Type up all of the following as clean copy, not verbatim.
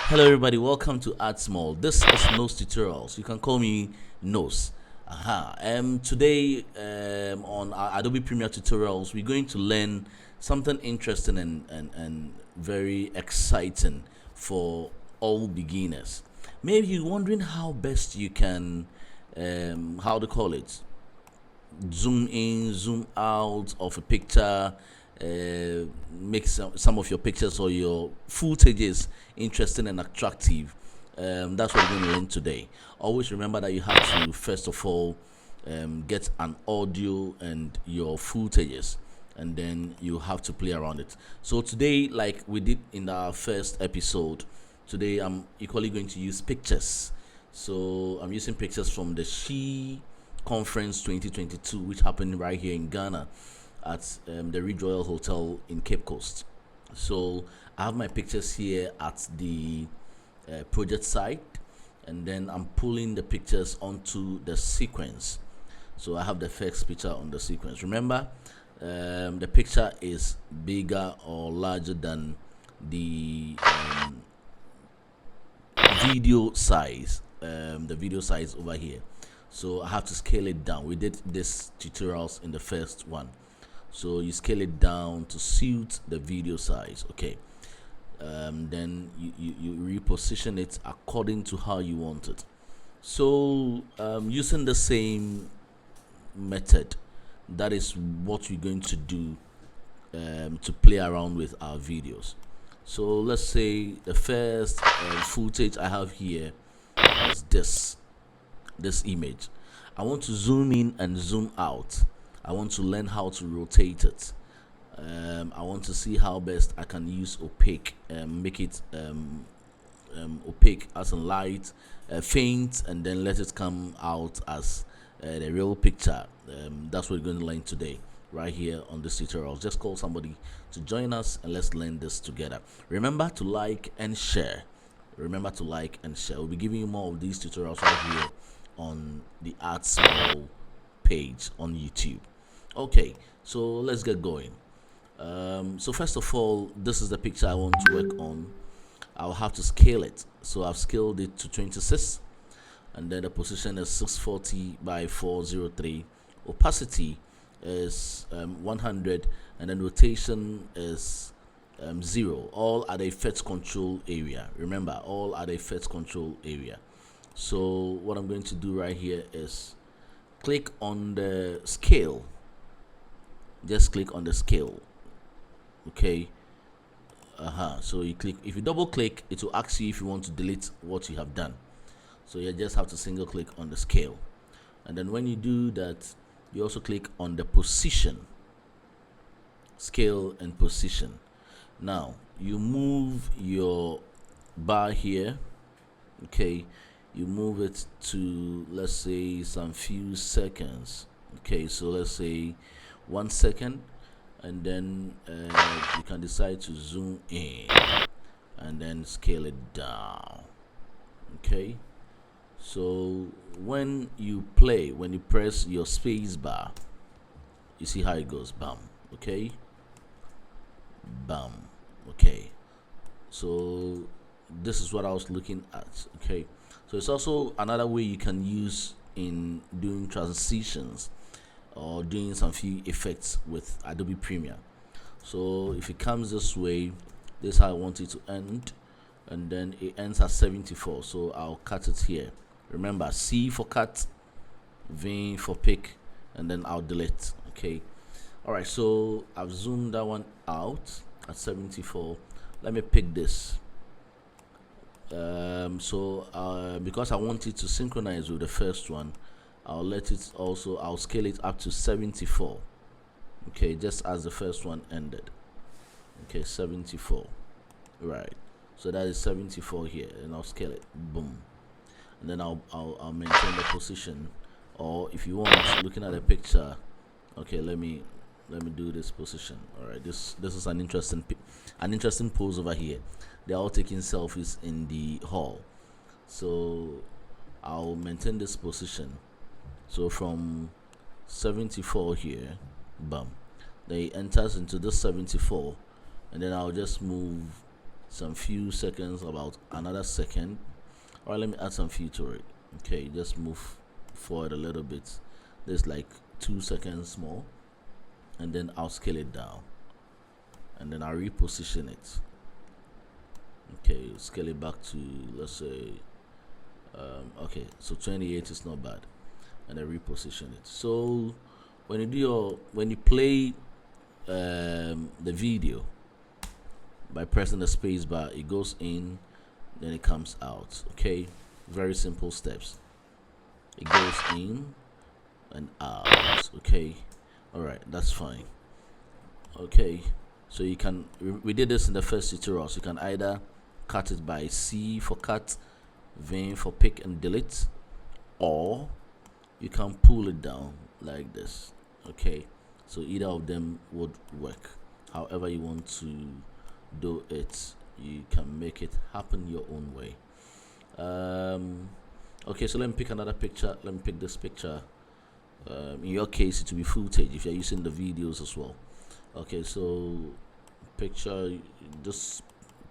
Hello everybody, welcome to Art Small. This is Nose Tutorials. You can call me Nose. Today on our Adobe Premiere tutorials, we're going to learn something interesting and very exciting for all beginners. Maybe you're wondering how best you can, how to call it, zoom in, zoom out of a picture, make some of your pictures or your footages interesting and attractive. That's what we're going to learn today. Always remember that you have to first of all get an audio and your footages, and then you have to play around it. So today, like we did in our first episode, today I'm equally going to use pictures. So I'm using pictures from the She Conference 2022, which happened right here in Ghana at the Ridge Royal Hotel in Cape Coast. So I have my pictures here at the project site, and then I'm pulling the pictures onto the sequence. So I have the first picture on the sequence. Remember, the picture is bigger or larger than the video size. The video size over here, so I have to scale it down. We did this tutorials in the first one, so you scale it down to suit the video size. Okay, then you reposition it according to how you want it. So using the same method, that is what we're going to do to play around with our videos. So let's say the first footage I have here is this image. I want to zoom in and zoom out. I want to learn how to rotate it. I want to see how best I can use opaque, make it opaque as in light, faint, and then let it come out as the real picture. That's what we're going to learn today right here on this tutorial. Just call somebody to join us and let's learn this together. Remember to like and share. Remember to like and share. We'll be giving you more of these tutorials right here on the Art Small page on YouTube. Okay, so let's get going. So first of all, this is the picture I want to work on. I'll have to scale it. So I've scaled it to 26, and then the position is 640 by 403. Opacity is 100, and then rotation is 0. All at the effects control area. Remember, all at the effects control area. So what I'm going to do right here is click on the scale. Just click on the scale. Okay. So you click. If you double click, it will ask you if you want to delete what you have done. So you just have to single click on the scale, and then when you do that, you also click on the position, scale and position. Now you move your bar here. Okay, you move it to, let's say, some few seconds. Okay, so let's say 1 second, and then you can decide to zoom in and then scale it down. Okay, so when you play, when you press your space bar, you see how it goes. Bam. Okay, bam. Okay, so this is what I was looking at. Okay, so it's also another way you can use in doing transitions or doing some few effects with Adobe Premiere. So if it comes this way, this is how I want it to end, and then it ends at 74. So I'll cut it here. Remember, C for cut, V for pick, and then I'll delete. Okay, all right, so I've zoomed that one out at 74. Let me pick this. Because I want it to synchronize with the first one, I'll scale it up to 74. Okay, just as the first one ended. Okay, 74. Right, so that is 74 here, and I'll scale it. Boom. And then I'll maintain the position, or if you want, looking at the picture. Okay, let me do this position. All right, this is an interesting pose over here. They're all taking selfies in the hall, so I'll maintain this position. So from 74 here, bam, then it enters into this 74, and then I'll just move some few seconds, about another second. All right, let me add some few to it. Okay, just move forward a little bit. There's like 2 seconds more, and then I'll scale it down, and then I'll reposition it. Okay, scale it back to, let's say, okay, so 28 is not bad, and then reposition it. So when you play the video by pressing the space bar, it goes in, then it comes out. Okay, very simple steps. It goes in and out. Okay, all right, that's fine. Okay, so you can, we did this in the first tutorial, so you can either cut it by C for cut, V for pick and delete, or you can pull it down like this. Okay, so either of them would work. However you want to do it, you can make it happen your own way. Okay, so let me pick another picture. Let me pick this picture. In your case, it will be footage if you're using the videos as well. Okay, so picture, this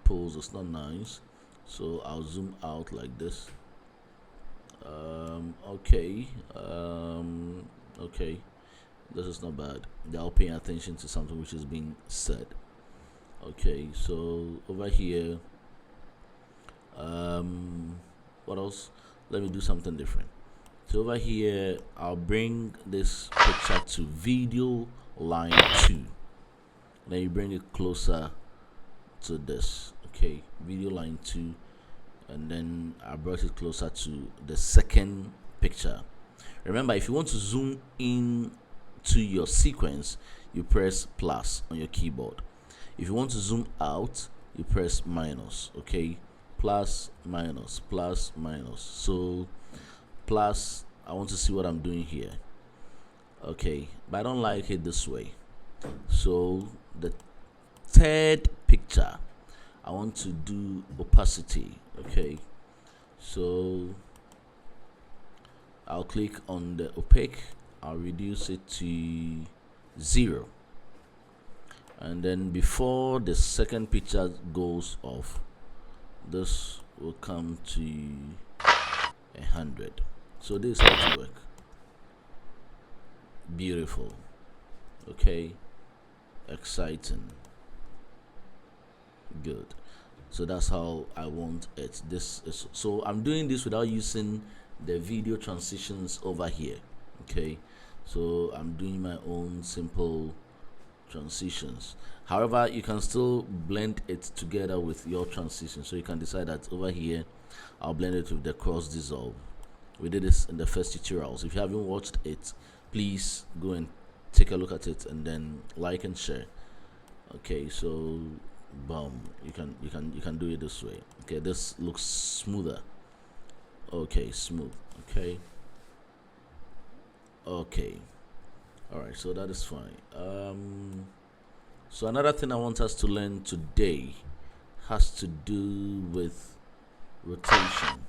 pose is not nice, so I'll zoom out like this. Okay, okay, this is not bad. They're all paying attention to something which is being said. Okay, so over here, what else? Let me do something different. So over here, I'll bring this picture to video line 2. Then you bring it closer to this. Okay, video line 2, and then I brought it closer to the second picture. Remember, if you want to zoom in to your sequence, you press plus on your keyboard. If you want to zoom out, you press minus. Okay, plus, minus, plus, minus. So plus, I want to see what I'm doing here. Okay, but I don't like it this way. So the third picture, I want to do opacity. Okay, so I'll click on the opaque, I'll reduce it to 0, and then before the second picture goes off, this will come to 100. So this is how to work. Beautiful. Okay, exciting, good. So that's how I want it. This is, so I'm doing this without using the video transitions over here. Okay, so I'm doing my own simple transitions. However, you can still blend it together with your transition, so you can decide that over here I'll blend it with the cross dissolve. We did this in the first tutorials. If you haven't watched it, please go and take a look at it, and then like and share. Okay, so boom, you can do it this way. Okay, this looks smoother. Okay, smooth. Okay, okay, all right, so that is fine. So another thing I want us to learn today has to do with rotation.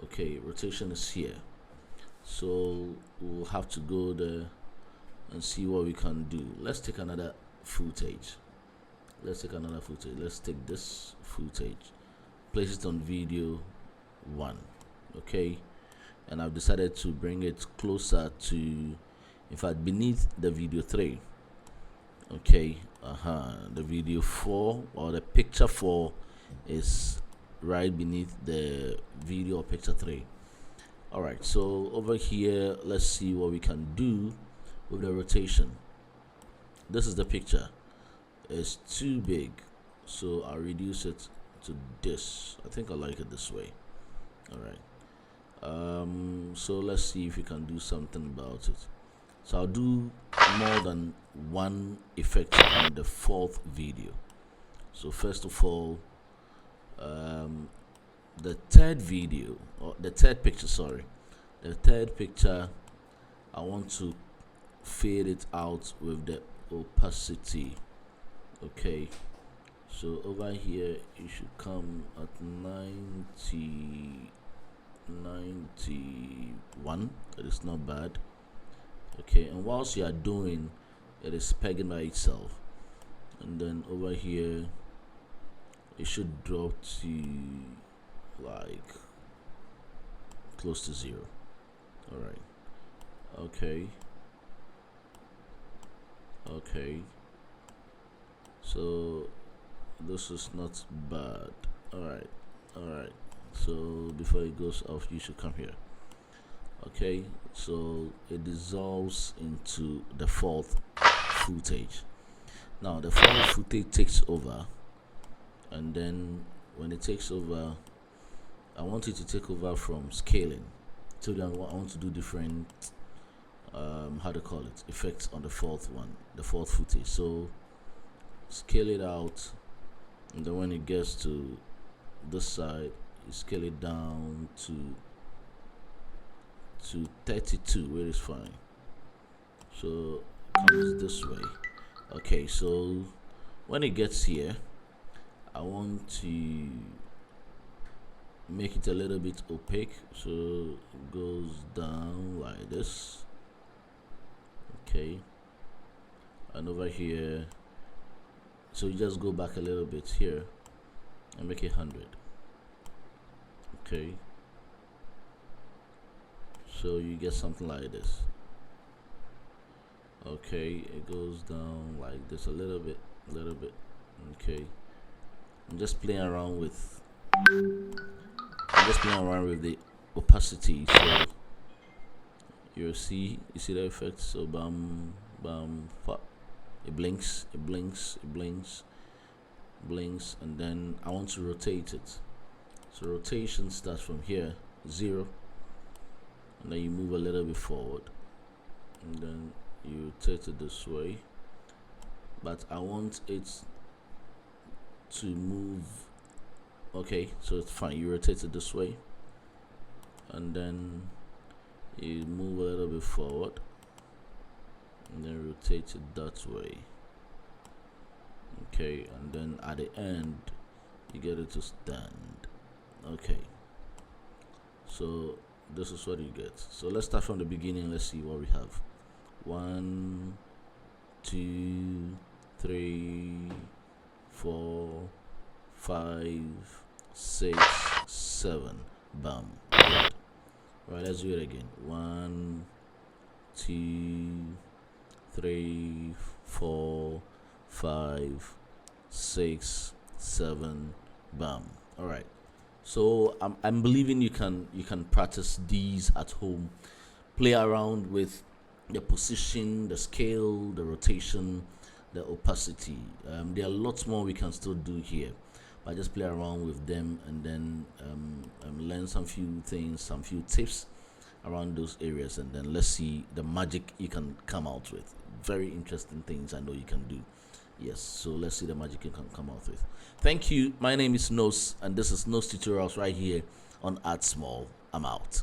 Okay, rotation is here, so we'll have to go there and see what we can do. Let's take another footage. Let's take this footage, place it on video 1. Okay, and I've decided to bring it closer to, in fact, beneath the video 3. Okay, the video 4, or the picture 4, is right beneath the video or picture 3. All right, so over here, let's see what we can do with the rotation. This is the picture. It's too big, so I'll reduce it to this. I think I like it this way. All right, so let's see if we can do something about it. So I'll do more than one effect on the 4th video. So first of all, the third video, or the third picture, sorry, the third picture, I want to fade it out with the opacity. Okay, so over here it should come at 91. It is not bad. Okay, and whilst you are doing, it is pegging by itself. and then over here it should drop to like close to 0. All right. Okay, so this is not bad. All right, so before it goes off, you should come here. Okay, so it dissolves into the fourth footage. Now the fourth footage takes over, and then when it takes over, I want it to take over from scaling. So then I want to do different how to call it, effects on the fourth footage. So scale it out, and then when it gets to this side, you scale it down to 32, where it's fine. So it comes this way. Okay, so when it gets here, I want to make it a little bit opaque, so it goes down like this. Okay, and over here, so you just go back a little bit here and make it 100. Okay, so you get something like this. Okay, it goes down like this a little bit. Okay, I'm just playing around with the opacity, so you see the effect. So bam, pop, it blinks, and then I want to rotate it. So rotation starts from here, 0, and then you move a little bit forward, and then you rotate it this way. But I want it to move. Okay, so it's fine. You rotate it this way, and then you move a little bit forward, and then rotate it that way. Okay, and then at the end you get it to stand. Okay, so this is what you get. So let's start from the beginning. Let's see what we have. 1, 2, 3, 4, 5, 6, 7. Bam. Good. Right, let's do it again. 1, 2, 3, 4, 5, 6, 7. Bam. All right. So I'm believing you can practice these at home. Play around with the position, the scale, the rotation, the opacity. There are lots more we can still do here, but just play around with them, and then learn some few things, some few tips around those areas, and then let's see the magic you can come out with. Very interesting things I know you can do. Yes, so let's see the magic you can come out with. Thank you. My name is Nos, and this is Nos Tutorials right here on Add Small. I'm out.